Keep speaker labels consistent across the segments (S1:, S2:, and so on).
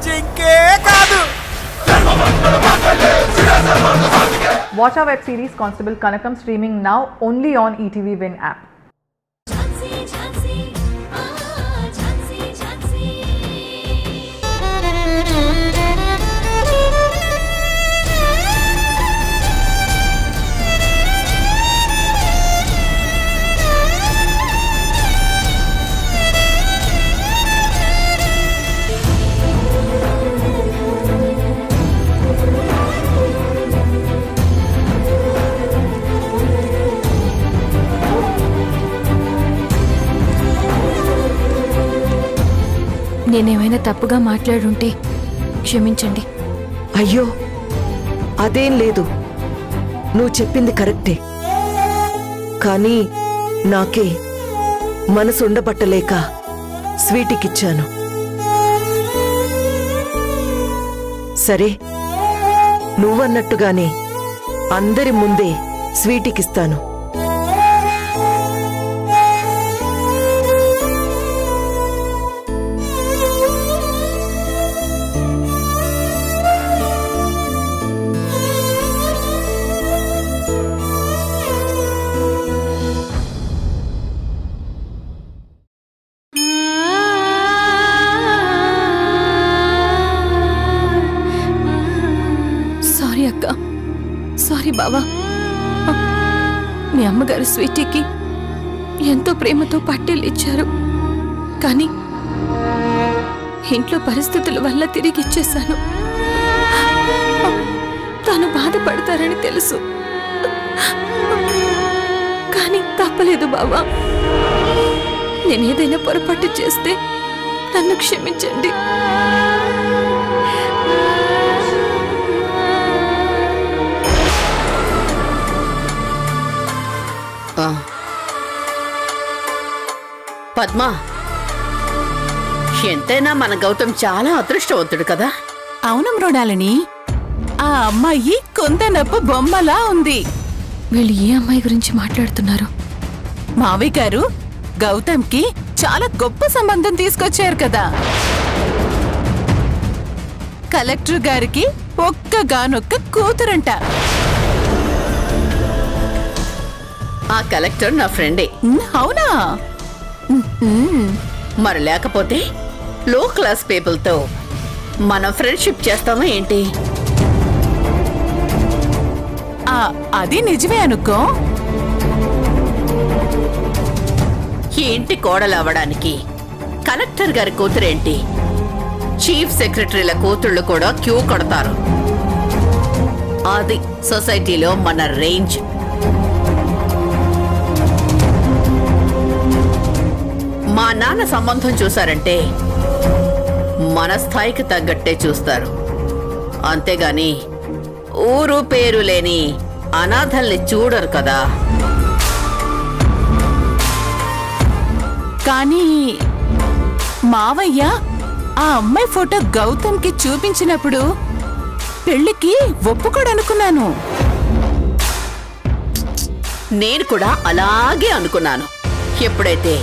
S1: జింకే కాదు.
S2: Watch our web series Constable Kanakam streaming now only on ETV Win app.
S3: నేనేమైనా తప్పుగా మాట్లాడుంటే క్షమించండి.
S4: అయ్యో అదేం లేదు, నువ్వు చెప్పింది కరెక్టే. కానీ నాకే మనసు ఉండబట్టలేక స్వీటీకిచ్చాను. సరే, నువ్వన్నట్టుగానే అందరి ముందే స్వీటీకిస్తాను.
S3: సారీ బావా, మీ అమ్మగారు స్వీటీకి ఎంతో ప్రేమతో పట్టెలు ఇచ్చారు. కానీ ఇంట్లో పరిస్థితుల వల్ల తిరిగి ఇచ్చేశాను. తాను బాధపడతారని తెలుసు, కానీ తప్పలేదు బావా. నేనేదైనా పొరపాటు చేస్తే నన్ను క్షమించండి.
S5: పద్మా, ఎంతైనా మన గౌతమ్ చాలా అదృష్టవంతుడు కదా.
S6: అవును మృణాలిని, ఆ అమ్మాయి కొందనప్ప బొమ్మలా ఉంది.
S3: వీళ్ళు ఏ అమ్మాయి గురించి మాట్లాడుతున్నారు?
S6: మావి గారు గౌతమ్కి చాలా గొప్ప సంబంధం తీసుకొచ్చారు కదా. కలెక్టర్ గారికి ఒక్కగానొక్క కూతురంట.
S5: ఆ కలెక్టర్ నా ఫ్రెండే.
S6: అవునా?
S5: మరి లేకపోతే లో క్లాస్ పీపుల్తో మనం ఫ్రెండ్షిప్ చేస్తామా ఏంటి?
S6: అది నిజమే అనుకో.
S5: ఈ ఇంటి కోడలవ్వడానికి కలెక్టర్ గారి కూతురేంటి, చీఫ్ సెక్రటరీల కూతుళ్ళు కూడా క్యూ కొడతారు. అది సొసైటీలో మన రేంజ్. మా నాన్న సంబంధం చూసారంటే మన స్థాయికి తగ్గట్టే చూస్తారు. అంతేగాని ఊరు పేరు లేని అనాథల్ని చూడరు కదా.
S6: కానీ మావయ్య ఆ అమ్మాయి ఫోటో గౌతమ్కి చూపించినప్పుడు పెళ్లికి ఒప్పుకోడనుకున్నాను.
S5: నేను కూడా అలాగే అనుకున్నాను. ఎప్పుడైతే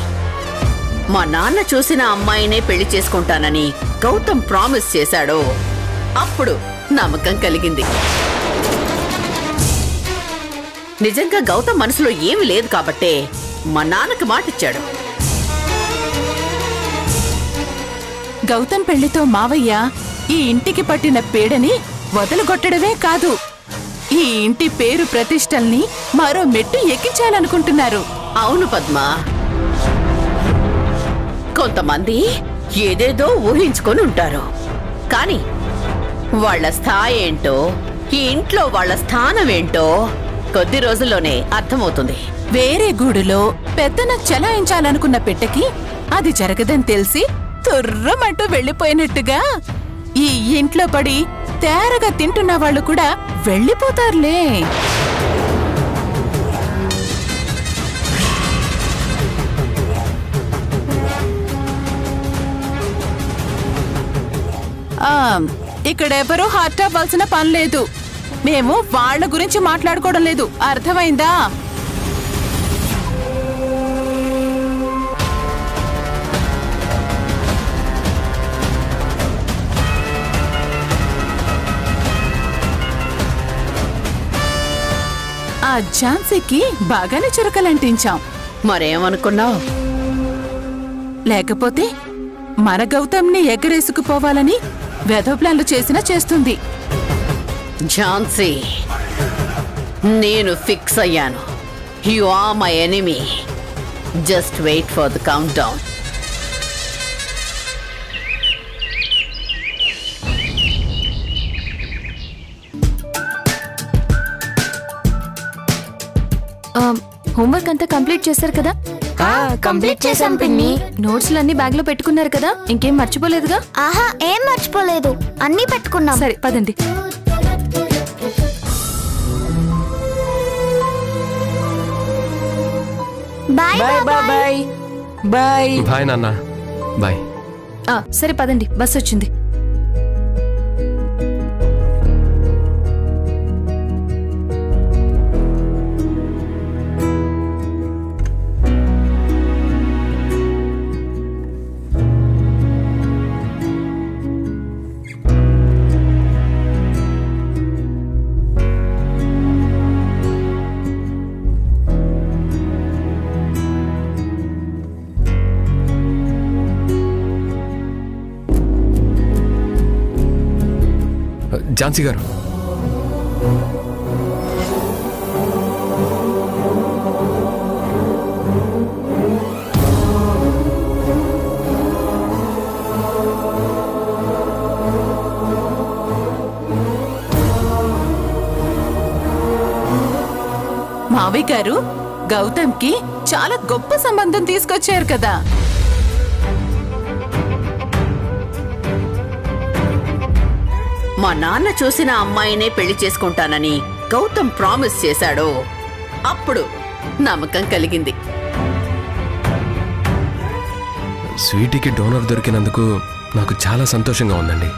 S5: మా నాన్న చూసిన అమ్మాయినే పెళ్లి చేసుకుంటానని గౌతమ్ ప్రామిస్ చేశాడో అప్పుడు నమ్మకం కలిగింది. నిజంగా గౌతమ్ మనసులో ఏమీ లేదు కాబట్టే మా నాన్నకి మాటిచ్చాడు.
S6: గౌతమ్ పెళ్లితో మావయ్య ఈ ఇంటికి పట్టిన పీడని వదలగొట్టడమే కాదు, ఈ ఇంటి పేరు ప్రతిష్టల్ని మరో మెట్టు ఎక్కించాలనుకుంటున్నారు.
S5: అవును పద్మా, కొంతమంది ఏదేదో ఊహించుకొని ఉంటారు. కానీ వాళ్ల స్థాయి ఏంటో, ఈ ఇంట్లో వాళ్ల స్థానం ఏంటో కొద్ది రోజుల్లోనే అర్థమవుతుంది.
S6: వేరే గూడులో పెద్దన చెలాయించాలనుకున్న పెట్టకి అది జరగదని తెలిసి తుర్రమంటూ వెళ్లిపోయినట్టుగా ఈ ఇంట్లో పడి తేరగా తింటున్న వాళ్ళు కూడా వెళ్లిపోతారులే. ఇక్కడెవరూ హర్ట్ అవ్వాల్సిన పని లేదు. మేము వాళ్ళ గురించి మాట్లాడుకోవడం లేదు, అర్థమైందా? ఝాన్సీకి బాగానే చురకలంటించాం.
S5: మరేమనుకున్నావు?
S6: లేకపోతే మన గౌతమ్ని ఎగరేసుకుపోవాలని వెధవ ప్లాన్లు చేసినా చేస్తుంది.
S5: ఝాన్సీ, నేను ఫిక్స్ అయ్యాను. You are my enemy. Just wait for the count down.
S3: Homework అంతా కంప్లీట్ చేశారు కదా?
S1: కంప్లీట్ చేశాం పిన్ని.
S3: నోట్స్లు అన్ని బ్యాగ్ లో పెట్టుకున్నారు కదా? ఇంకేం మర్చిపోలేదుగా?
S1: ఆహా, ఏం మర్చిపోలేదు, అన్ని పెట్టుకున్నాం.
S3: సరే పదండి.
S1: Bye
S4: bye bye bye bye.
S7: Bye నాన్న. బాయ్.
S3: సరే పదండి, బస్ వచ్చింది.
S7: ఝాన్సీ గారు,
S6: మావయ్య గారు గౌతమ్కి చాలా గొప్ప సంబంధం తీసుకొచ్చారు కదా.
S5: మా నాన్న చూసిన అమ్మాయినే పెళ్లి చేసుకుంటానని గౌతమ్ ప్రామిస్ చేశాడు. అప్పుడు నమ్మకం కలిగింది.
S7: స్వీటీకి డోనర్ దొరికినందుకు నాకు చాలా సంతోషంగా ఉందండి.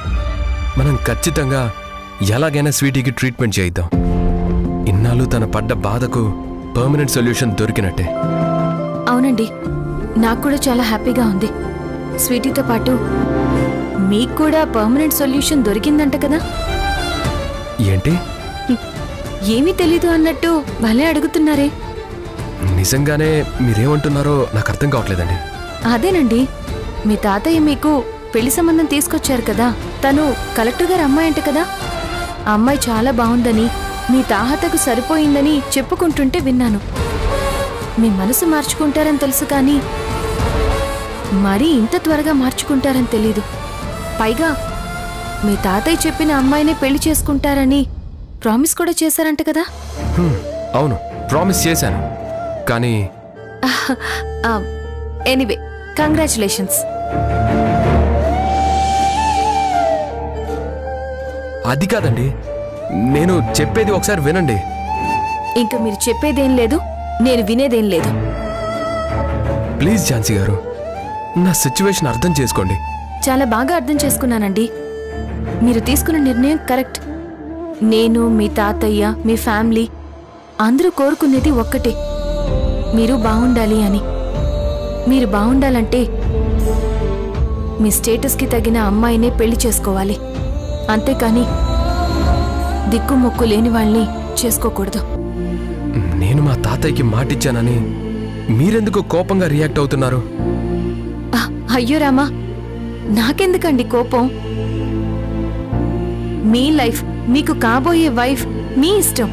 S7: మనం ఖచ్చితంగా ఎలాగైనా స్వీటీకి ట్రీట్మెంట్ చేయిద్దాం. ఇన్నాళ్ళు తన పడ్డ బాధకు పర్మనెంట్ సొల్యూషన్ దొరికినట్టే.
S3: అవునండి, నాకు కూడా చాలా హ్యాపీగా ఉంది. స్వీటీతో పాటు మీకు కూడా పర్మనెంట్ సొల్యూషన్ దొరికిందంట కదా?
S7: ఏంటి?
S3: ఏమీ తెలీదు అన్నట్టు భలే అడుగుతున్నారే.
S7: నిజంగానే మీరేమంటున్నారో నాకు అర్థం కావట్లేదండి.
S3: అదేనండి, మీ తాతయ్య మీకు పెళ్లి సంబంధం తీసుకొచ్చారు కదా, తను కలెక్టర్ గారు అమ్మాయి అంట కదా. ఆ అమ్మాయి చాలా బాగుందని, మీ తాహతకు సరిపోయిందని చెప్పుకుంటుంటే విన్నాను. మీ మనసు మార్చుకుంటారని తెలుసు కానీ మరీ ఇంత త్వరగా మార్చుకుంటారని తెలీదు. పైగా మీ తాతయ్య చెప్పిన అమ్మాయినే పెళ్లి చేసుకుంటారని ప్రామిస్ కూడా చేశారంట కదా?
S7: అవును, ప్రామిస్ చేశాను. కానీ
S3: ఎనీవే, కంగ్రాచులేషన్స్.
S7: అది కాదండి, నేను చెప్పేది ఒకసారి వినండి.
S3: ఇంకా మీరు చెప్పేదేం లేదు, నేను వినేదేం లేదు.
S7: ప్లీజ్ ఝాన్సీ గారు, నా సిచ్యువేషన్ అర్థం చేసుకోండి.
S3: చాలా బాగా అర్థం చేసుకున్నానండి. మీరు తీసుకున్న నిర్ణయం కరెక్ట్. నేను, మీ తాతయ్య, మీ ఫ్యామిలీ అందరూ కోరుకునేది ఒక్కటే, మీరు బాగుండాలి అని. మీరు బాగుండాలంటే మీ స్టేటస్కి తగిన అమ్మాయినే పెళ్లి చేసుకోవాలి. అంతేకాని దిక్కుమొక్కు లేని వాళ్ళని చేసుకోకూడదు.
S7: నేను మా తాతయ్యకి మాటిచ్చానని మీరెందుకు కోపంగా రియాక్ట్ అవుతున్నారు?
S3: అయ్యో రామా, నాకెందుకండి కోపం? మీ లైఫ్, మీకు కాబోయే వైఫ్ మీ ఇష్టం.